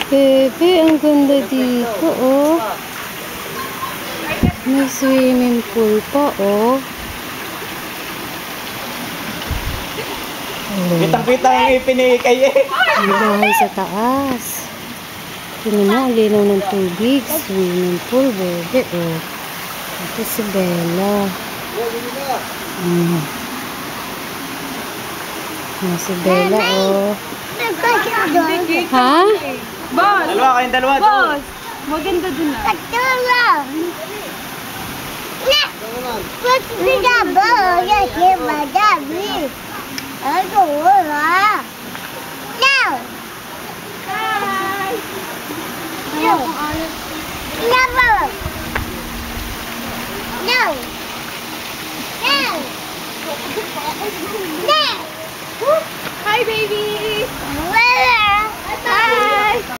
Bebe, ang ganda dito, oh. May swimming pool pa, oh. Kitang-kita ang ipiniikay eh. May bahay sa taas. Tingnan mo, ang linaw ng tubig. Swimming pool, bebe, oh. Ito si Bella. Si Bella, oh. Ha? Boss! Dalawa kayong dalawa. Boss! Maganda dun ah. Katulong! Ba't pinaba? Kasi madami. Ano, wala. Now!